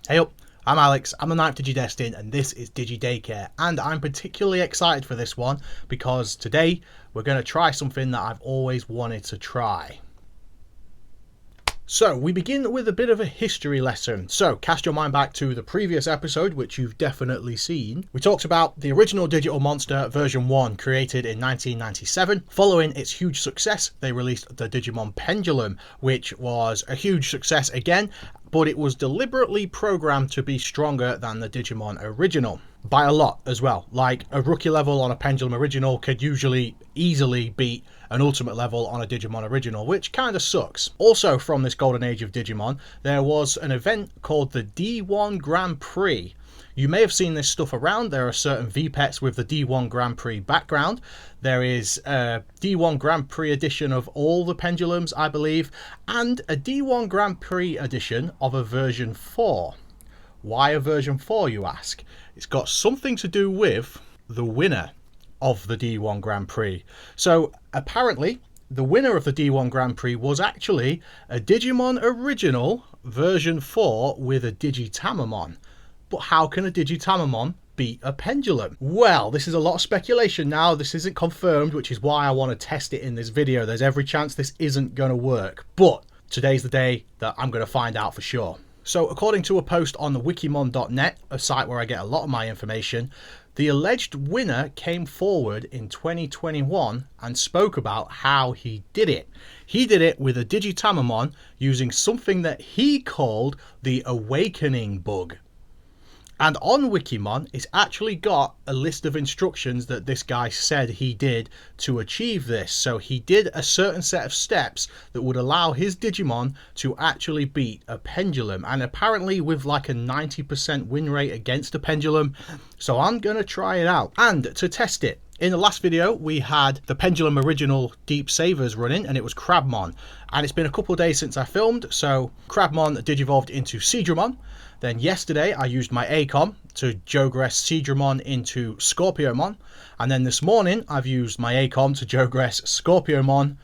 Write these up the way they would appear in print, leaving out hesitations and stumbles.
Hey up, I'm Alex, I'm the 9th Digidestin, and this is Digi Daycare, and I'm particularly excited for this one because today we're going to try something that I've always wanted to try. So we begin with a bit of a history lesson. So cast your mind back to the previous episode, which you've definitely seen. We talked about the original Digital Monster version 1 created in 1997. Following its huge success, they released the Digimon Pendulum, which was a huge success again, but it was deliberately programmed to be stronger than the Digimon Original. By a lot as well. Like a rookie level on a Pendulum Original could usually easily beat an ultimate level on a Digimon Original, which kind of sucks. Also from this golden age of Digimon, there was an event called the D-1 Grand Prix. You may have seen this stuff around. There are certain VPETs with the D-1 Grand Prix background. There is a D-1 Grand Prix edition of all the Pendulums, I believe, and a D-1 Grand Prix edition of a version 4. Why a version 4, you ask? It's got something to do with the winner of the D1 Grand Prix. So apparently the winner of the D1 Grand Prix was actually a Digimon Original version 4 with a Digitamamon. But how can a Digitamamon beat a Pendulum? Well, this is a lot of speculation now. This isn't confirmed, which is why I want to test it in this video. There's every chance this isn't going to work, but today's the day that I'm going to find out for sure. So according to a post on the wikimon.net, a site where I get a lot of my information, the alleged winner came forward in 2021 and spoke about how he did it. He did it with a Digitamamon using something that he called the awakening bug. And on Wikimon, it's actually got a list of instructions that this guy said he did to achieve this. So he did a certain set of steps that would allow his Digimon to actually beat a Pendulum. And apparently with like a 90% win rate against a Pendulum. So I'm going to try it out. And to test it, in the last video, we had the Pendulum Original Deep Savers running, and it was Crabmon. And it's been a couple of days since I filmed, so Crabmon digivolved into Seadramon. Then yesterday, I used my ACOM to Jogress Seadramon into Scorpiomon. And then this morning, I've used my ACOM to Jogress Scorpiomon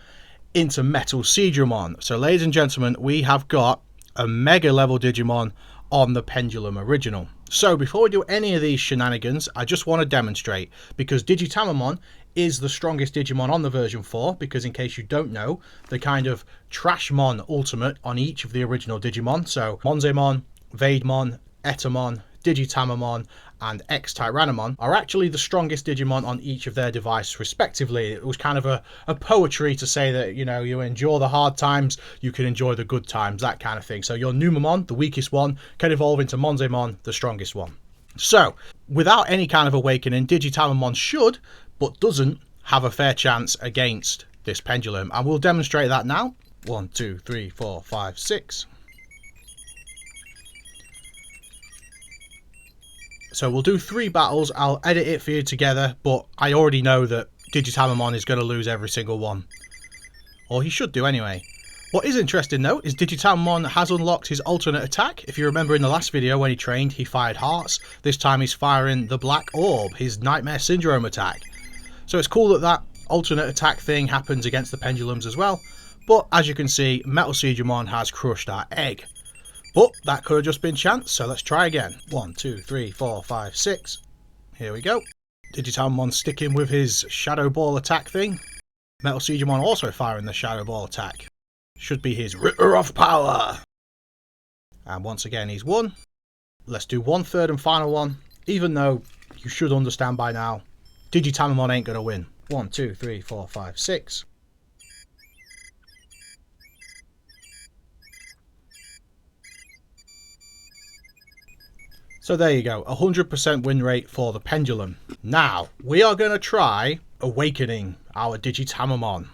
into Metal Seadramon. So ladies and gentlemen, we have got a Mega level Digimon on the Pendulum Original. So before we do any of these shenanigans, I just want to demonstrate, because Digitamamon is the strongest Digimon on the version 4, because in case you don't know, the kind of Trashmon ultimate on each of the original Digimon, so Monzemon, Vaidmon, Etamon, Digitamamon and X-Tyrannomon are actually the strongest Digimon on each of their devices respectively. It was kind of a poetry to say that, you know, you endure the hard times, you can enjoy the good times, that kind of thing. So your Numamon, the weakest one, can evolve into Monzemon, the strongest one. So without any kind of awakening, Digitamamon should, but doesn't, have a fair chance against this Pendulum. And we'll demonstrate that now. 1, 2, 3, 4, 5, 6. So we'll do 3 battles. I'll edit it for you together, but I already know that Digitamamon is going to lose every single one. Or he should do anyway. What is interesting though is Digitamamon has unlocked his alternate attack. If you remember in the last video when he trained, he fired hearts. This time he's firing the Black Orb, his Nightmare Syndrome attack. So it's cool that that alternate attack thing happens against the Pendulums as well. But as you can see, Metal Seadramon has crushed our egg. But that could have just been chance, so let's try again. 1, 2, 3, 4, 5, 6. Here we go. Digitamamon sticking with his Shadow Ball attack thing. Metal Seadramon also firing the Shadow Ball attack. Should be his Ritter of Power. And once again, he's won. Let's do 1/3 and final one. Even though you should understand by now, Digitamamon ain't going to win. 1, 2, 3, 4, 5, 6. So there you go, 100% win rate for the Pendulum. Now, we are going to try awakening our Digitamamon.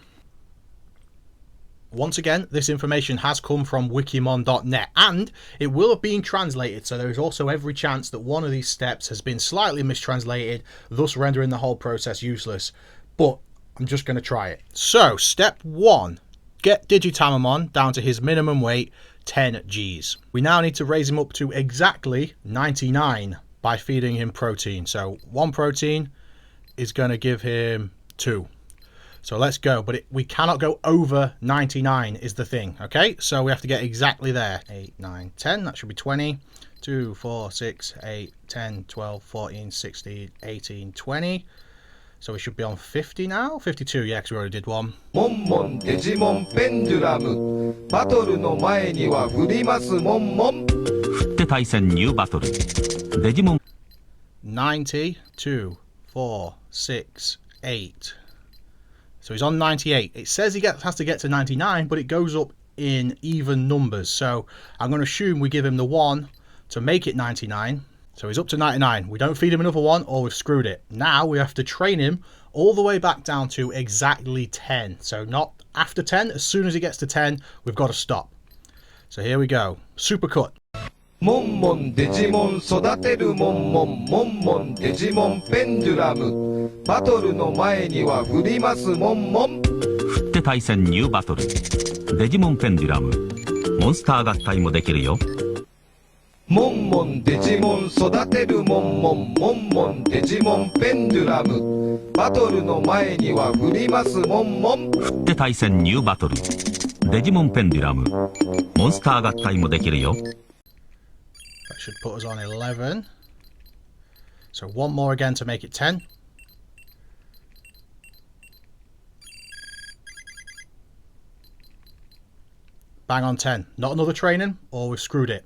Once again, this information has come from wikimon.net and it will have been translated, so there is also every chance that one of these steps has been slightly mistranslated, thus rendering the whole process useless. But I'm just going to try it. So, step 1, get Digitamamon down to his minimum weight, 10 Gs. We now need to raise him up to exactly 99 by feeding him protein. So 1 protein is going to give him 2. So let's go, but we cannot go over 99 is the thing, okay? So we have to get exactly there. 8, 9, 10, that should be 20. 2, 4, 6, 8, 10, 12, 14, 16, 18, 20. So we should be on 50 now? 52, yeah, because we already did one. Monmon Digimon Pendulum バトルの前には振りますモンモンで対戦ニューバトルデジモン 90, 2, 4, 6, 8. So he's on 98. It says he has to get to 99, but it goes up in even numbers. So I'm going to assume we give him the 1 to make it 99. So he's up to 99. We don't feed him another one or we've screwed it. Now we have to train him all the way back down to exactly 10. So not after 10. As soon as he gets to 10, we've got to stop. So here we go. Super cut. モンモンデジモン育てるモンモンモンモンデジモンペンデュラムバトルの前には振りますモンモンで対戦ニューバトルデジモンペンデュラムモンスター合体もできるよモンモンデジモン育てるモンモンモンモンデジモンペンデュラムバトルの前には振りますモンモンで対戦ニューバトルデジモンペンデュラムモンスター合体もできるよ That should put us on 11. So one more again to make it 10. Bang on 10. Not another training, or we've screwed it.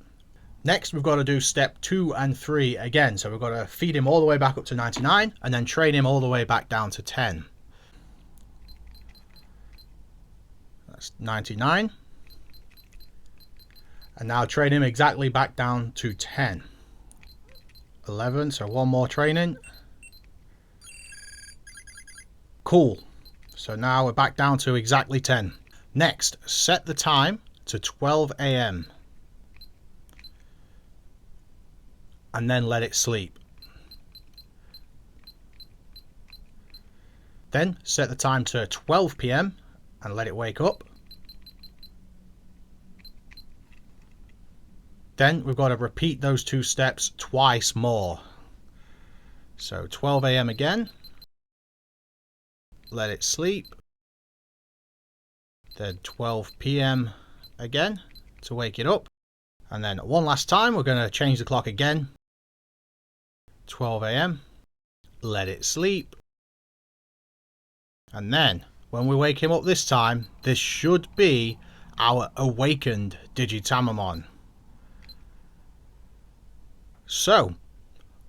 Next, we've got to do step 2 and 3 again. So we've got to feed him all the way back up to 99, and then train him all the way back down to 10. That's 99. And now train him exactly back down to 10. 11, so one more training. Cool. So now we're back down to exactly 10. Next, set the time to 12 AM. And then let it sleep. Then set the time to 12 PM and let it wake up. Then we've got to repeat those two steps twice more. So 12 AM again. Let it sleep. Then 12 PM again to wake it up. And then one last time we're going to change the clock again. 12 AM. Let it sleep. And then when we wake him up this time, this should be our awakened Digitamamon. So,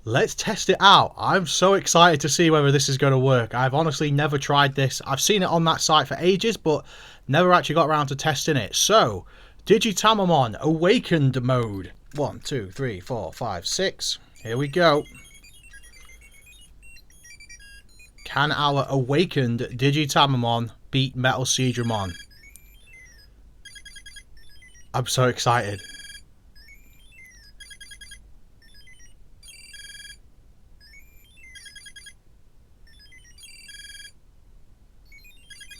let's test it out. I'm so excited to see whether this is going to work. I've honestly never tried this. I've seen it on that site for ages, but never actually got around to testing it. So, Digitamamon Awakened mode. 1, 2, 3, 4, 5, 6. Here we go. Can our awakened Digitamamon beat MetalVegiemon? I'm so excited.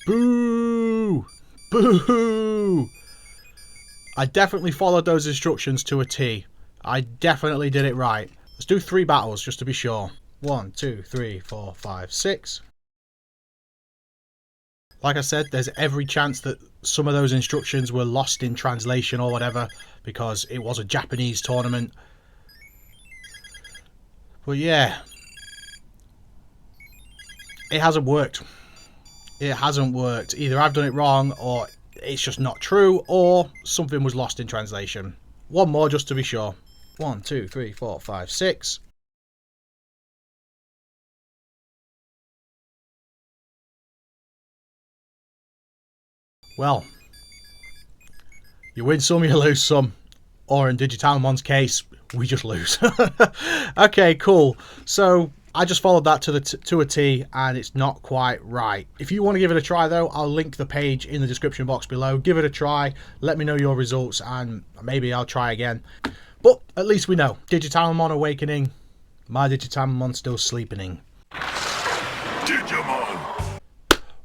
Boo! Boo! I definitely followed those instructions to a T. I definitely did it right. Let's do 3 battles just to be sure. 1, 2, 3, 4, 5, 6. Like I said, there's every chance that some of those instructions were lost in translation or whatever because it was a Japanese tournament. But yeah, it hasn't worked. It hasn't worked. Either I've done it wrong or it's just not true or something was lost in translation. One more just to be sure. 1, 2, 3, 4, 5, 6. Well, you win some, you lose some. Or in Digitamon's case, we just lose. Okay, cool. So I just followed that to a T and it's not quite right. If you want to give it a try though, I'll link the page in the description box below. Give it a try, let me know your results and maybe I'll try again. But at least we know. Digitamamon awakening, my Digitamon's still sleeping. Digimon!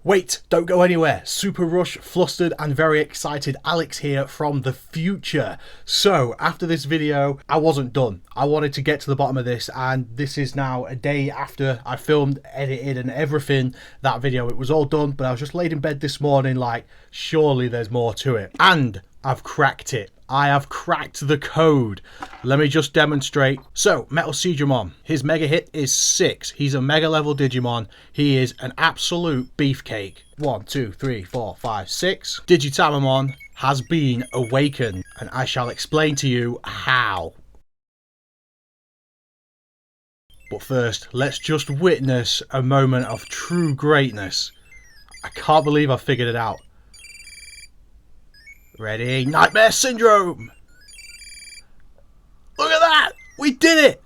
Wait, don't go anywhere. Super rush, flustered and very excited Alex here from the future. So after this video, I wasn't done. I wanted to get to the bottom of this, and this is now a day after I filmed, edited and everything. That video, it was all done, but I was just laid in bed this morning like, surely there's more to it. And I've cracked it. I have cracked the code. Let me just demonstrate. So, MetalVegiemon, his mega hit is 6. He's a mega level Digimon. He is an absolute beefcake. 1, 2, 3, 4, 5, 6. Digitamamon has been awakened, and I shall explain to you how. But first, let's just witness a moment of true greatness. I can't believe I figured it out. Ready? Nightmare Syndrome! Look at that! We did it!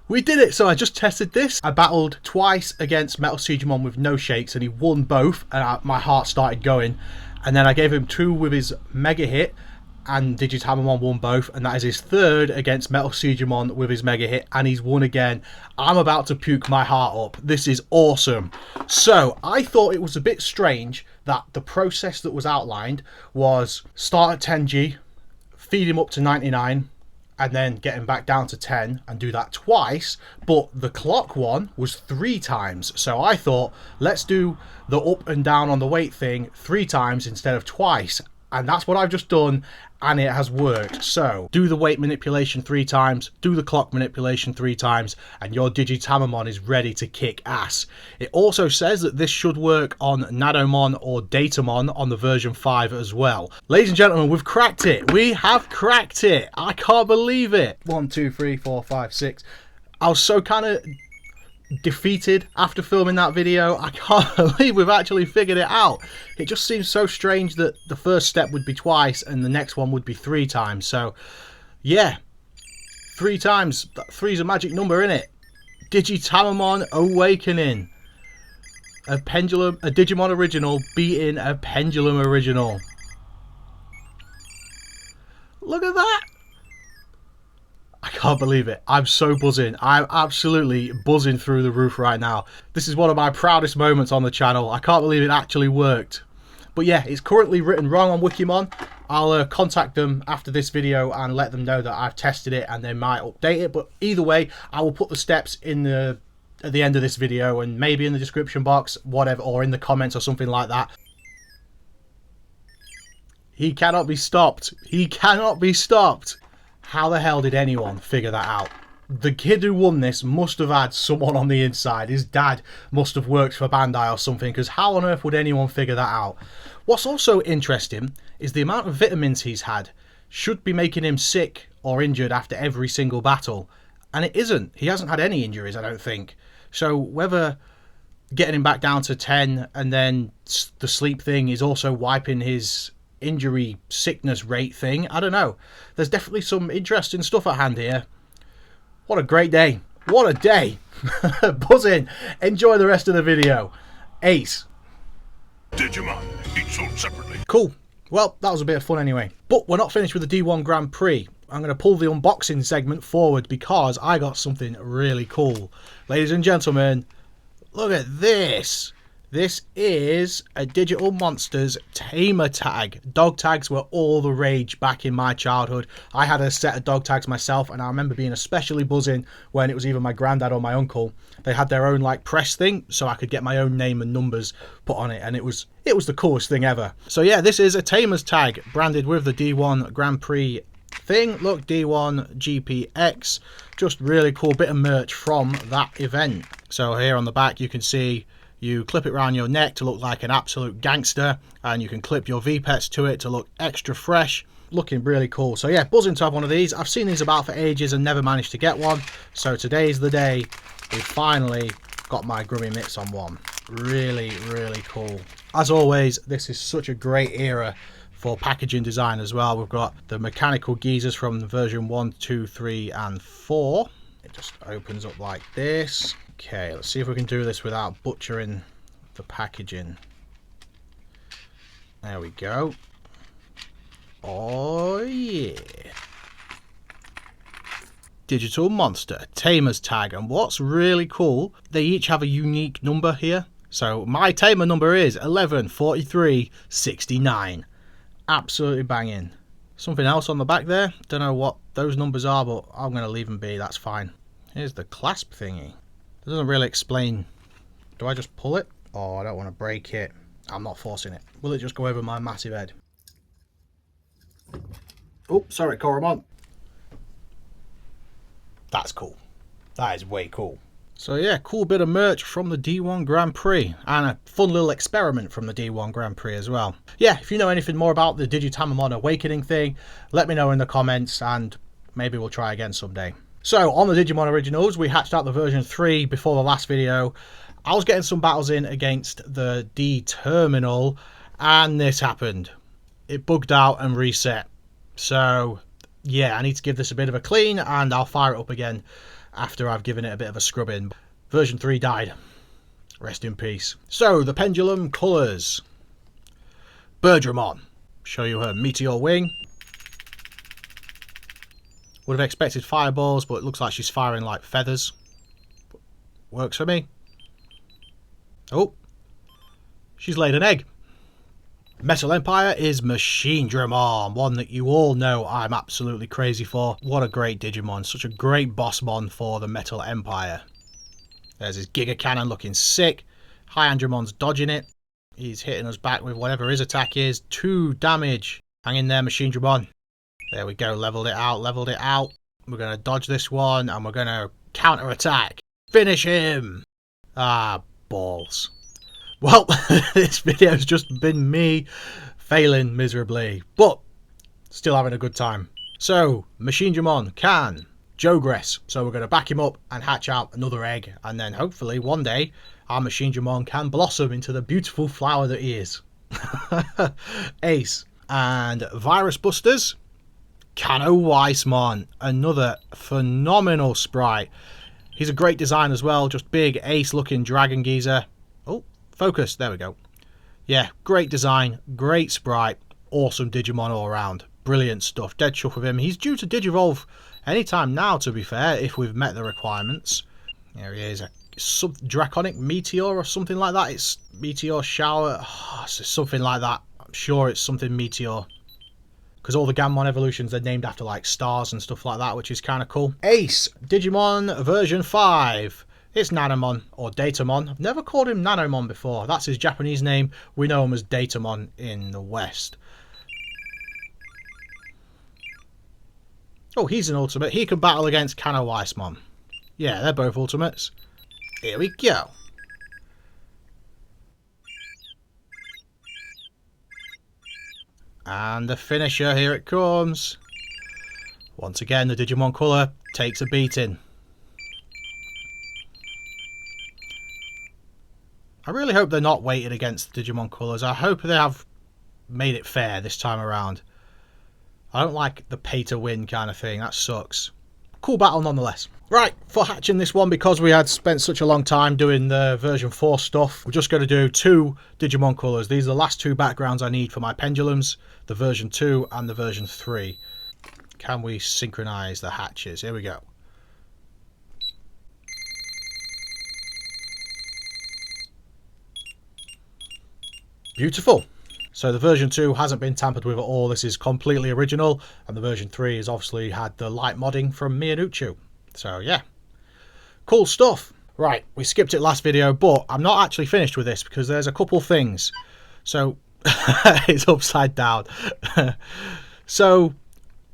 We did it! So I just tested this. I battled twice against MetalVegiemon with no shakes, and he won both, and my heart started going. And then I gave him 2 with his mega hit, and Digitamamon won both, and that is his 3rd against MetalVegiemon with his mega hit, and he's won again. I'm about to puke my heart up. This is awesome. So I thought it was a bit strange that the process that was outlined was start at 10G, feed him up to 99, and then get him back down to 10 and do that twice. But the clock one was 3 times. So I thought, let's do the up and down on the weight thing 3 times instead of twice. And that's what I've just done, and it has worked. So do the weight manipulation 3 times, do the clock manipulation 3 times, and your Digitamamon is ready to kick ass. It also says that this should work on Nadomon or Datamon on the version 5 as well. Ladies and gentlemen, we've cracked it. We have cracked it. I can't believe it. 1, 2, 3, 4, 5, 6. I was so kind of defeated after filming that video. I can't believe we've actually figured it out. It just seems so strange that the first step would be twice and the next one would be 3 times. So yeah, 3 times. 3 is a magic number, isn't it? Digitamamon awakening. A Digimon original beating a Pendulum original. Look at that. I can't believe it. I'm so buzzing. I'm absolutely buzzing through the roof right now. This is one of my proudest moments on the channel. I can't believe it actually worked. But yeah, it's currently written wrong on Wikimon. I'll contact them after this video and let them know that I've tested it, and they might update it. But either way, I will put the steps in at the end of this video, and maybe in the description box, whatever, or in the comments or something like that. He cannot be stopped. He cannot be stopped. How the hell did anyone figure that out? The kid who won this must have had someone on the inside. His dad must have worked for Bandai or something, because how on earth would anyone figure that out? What's also interesting is the amount of vitamins he's had should be making him sick or injured after every single battle. And it isn't. He hasn't had any injuries, I don't think. So whether getting him back down to 10 and then the sleep thing is also wiping his injury sickness rate thing, I don't know. There's definitely some interesting stuff at hand here. What a great day. What a day. Buzz in. Enjoy the rest of the video. Ace. Digimon, each sold separately. Cool. Well, that was a bit of fun anyway. But we're not finished with the D1 Grand Prix. I'm going to pull the unboxing segment forward because I got something really cool. Ladies and gentlemen, look at this. This is a Digital Monsters tamer tag. Dog tags were all the rage back in my childhood. I had a set of dog tags myself, and I remember being especially buzzing when it was either my granddad or my uncle. They had their own like press thing, so I could get my own name and numbers put on it, and it was the coolest thing ever. So yeah, this is a tamer's tag branded with the D1 Grand Prix thing. Look, D1 GPX. Just really cool bit of merch from that event. So here on the back you can see you clip it around your neck to look like an absolute gangster, and you can clip your V-pets to it to look extra fresh. Looking really cool. So yeah, buzzing to have one of these. I've seen these about for ages and never managed to get one. So today's the day we finally got my grubby mitts on one. Really, really cool. As always, this is such a great era for packaging design as well. We've got the mechanical geezers from version 1, 2, 3 and 4. It just opens up like this. Okay, let's see if we can do this without butchering the packaging. There we go. Oh yeah. Digital Monster Tamer's tag, and what's really cool, they each have a unique number here. So my tamer number is 114369. Absolutely banging. Something else on the back there. Don't know what those numbers are, but I'm going to leave them be. That's fine. Here's the clasp thingy. It doesn't really explain. Do I just pull it? Oh, I don't want to break it. I'm not forcing it. Will it just go over my massive head? Oh, sorry, Coromon. That's cool. That is way cool. So yeah, cool bit of merch from the D-1 Grand Prix, and a fun little experiment from the D-1 Grand Prix as well. Yeah, if you know anything more about the Digitamamon Awakening thing, let me know in the comments, and maybe we'll try again someday. So on the Digimon Originals, we hatched out the version 3 before the last video. I was getting some battles in against the D terminal, and this happened. It bugged out and reset. So yeah, I need to give this a bit of a clean, and I'll fire it up again after I've given it a bit of a scrub in. Version 3 died. Rest in peace. So, the pendulum colours. Birdramon. Show you her meteor wing. Would have expected fireballs, but it looks like she's firing like feathers. Works for me. Oh. She's laid an egg. Metal Empire is Machinedramon, one that you all know I'm absolutely crazy for. What a great Digimon, such a great bossmon for the Metal Empire. There's his Giga Cannon looking sick. Hyandramon's dodging it. He's hitting us back with whatever his attack is. 2 damage. Hang in there, Machinedramon. There we go, leveled it out, leveled it out. We're going to dodge this one, and we're going to counter-attack. Finish him! Ah, balls. Well, this video's just been me failing miserably, but still having a good time. So, Machinedramon can Jogress. So we're going to back him up and hatch out another egg, and then hopefully one day our Machinedramon can blossom into the beautiful flower that he is. Ace. And Virus Busters. Kano Weissmon. Another phenomenal sprite. He's a great design as well, just big ace looking dragon geezer. Oh, focus, there we go. Yeah, great design, great sprite, awesome Digimon all around. Brilliant stuff, dead chuff with him. He's due to Digivolve anytime now, to be fair, if we've met the requirements. There he is, a sub-draconic meteor or something like that. It's meteor shower, it's something like that. I'm sure it's something meteor. Because all the Gammon evolutions are named after like stars and stuff like that, which is kind of cool. Ace, Digimon version 5. It's Nanomon, or Datamon. I've never called him Nanomon before. That's his Japanese name. We know him as Datamon in the West. Oh, he's an ultimate. He can battle against Kano Weissmon. Yeah, they're both ultimates. Here we go. And the finisher, here it comes. Once again, the Digimon colour takes a beating. I really hope they're not weighted against the Digimon colours. I hope they have made it fair this time around. I don't like the pay to win kind of thing. That sucks. Cool battle nonetheless. Right, for hatching this one, because we had spent such a long time doing the version 4 stuff, we're just going to do 2 Digimon colours. These are the last 2 backgrounds I need for my pendulums, the version 2 and the version 3. Can we synchronise the hatches? Here we go. Beautiful. So the version 2 hasn't been tampered with at all. This is completely original, and the version 3 has obviously had the light modding from Miyanuchu. So yeah, cool stuff. Right, we skipped it last video, but I'm not actually finished with this because there's a couple things. So it's upside down. So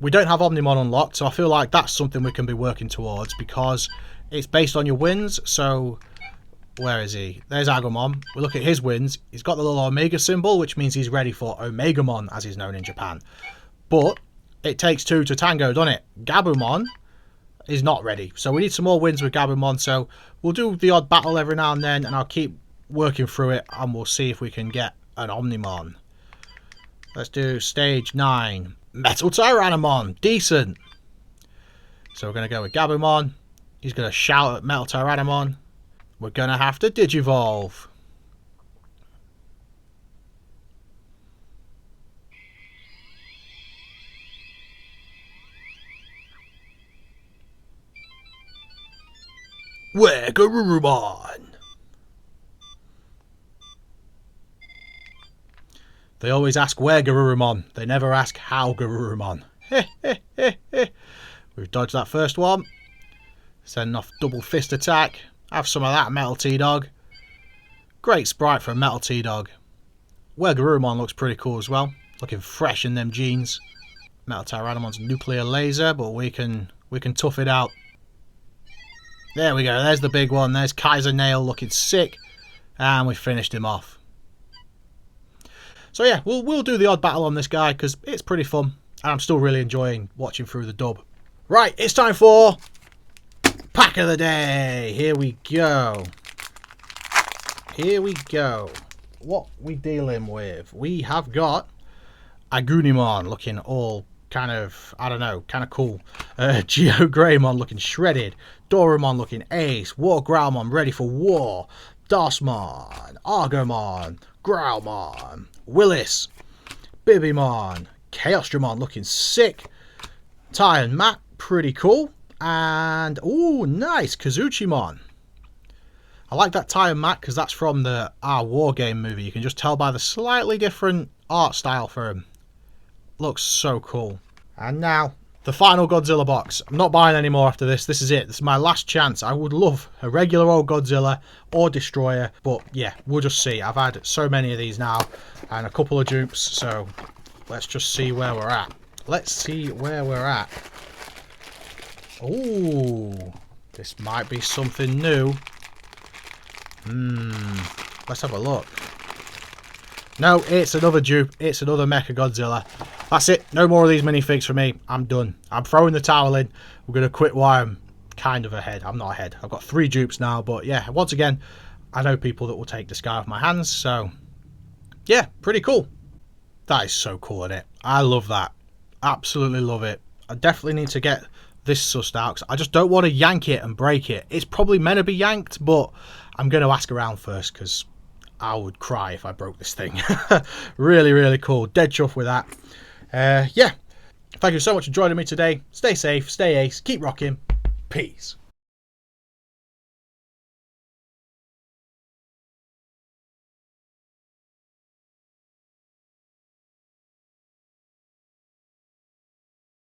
we don't have Omnimon unlocked, so I feel like that's something we can be working towards because it's based on your wins. So where is he? There's Agumon. We look at his wins. He's got the little Omega symbol, which means he's ready for Omegamon, as he's known in Japan. But it takes 2 to tango, doesn't it? Gabumon is not ready. So we need some more wins with Gabumon. So we'll do the odd battle every now and then, and I'll keep working through it, and we'll see if we can get an Omnimon. Let's do stage 9. Metal Tyrannomon. Decent. So we're going to go with Gabumon. He's going to shout at Metal Tyrannomon. We're going to have to Digivolve. Garurumon. They always ask where Garurumon. They never ask how Garurumon. We've dodged that first one. Sending off double fist attack. Have some of that, Metal T-Dog. Great sprite for a Metal T-Dog. Where Garurumon looks pretty cool as well. Looking fresh in them jeans. Metal Tyrannomon's nuclear laser, but we can tough it out. There we go. There's the big one. There's Kaiser Nail looking sick. And we finished him off. So yeah, we'll do the odd battle on this guy because it's pretty fun. And I'm still really enjoying watching through the dub. Right, it's time for Pack of the Day. Here we go. Here we go. What we dealing with? We have got Agunimon looking all kind of, I don't know, kind of cool. Geogreymon looking shredded. Dorumon looking ace. War Growlmon ready for war. Dosmon. Argomon. Growlmon. Willis. Bibimon. Chaosdramon looking sick. Ty and Matt, pretty cool. And, oh, nice, Kazuchimon. I like that Ty and Matt because that's from the War Game movie. You can just tell by the slightly different art style for him. Looks so cool. And now, the final Godzilla box. I'm not buying any more after this. This is it. This is my last chance. I would love a regular old Godzilla or Destroyer. But yeah, we'll just see. I've had so many of these now. And a couple of dupes. So let's just see where we're at. Let's see where we're at. Ooh, this might be something new. Let's have a look. No, it's another dupe. It's another Mecha Godzilla. That's it. No more of these minifigs for me. I'm done. I'm throwing the towel in. We're going to quit while I'm kind of ahead. I'm not ahead. I've got 3 dupes now. But yeah, once again, I know people that will take this guy off my hands. So yeah, pretty cool. That is so cool, isn't it? I love that. Absolutely love it. I definitely need to get this sussed out because I just don't want to yank it and break it. It's probably meant to be yanked, but I'm going to ask around first because I would cry if I broke this thing. Really, really cool. Dead chuff with that. Yeah. Thank you so much for joining me today. Stay safe, stay ace, keep rocking. Peace.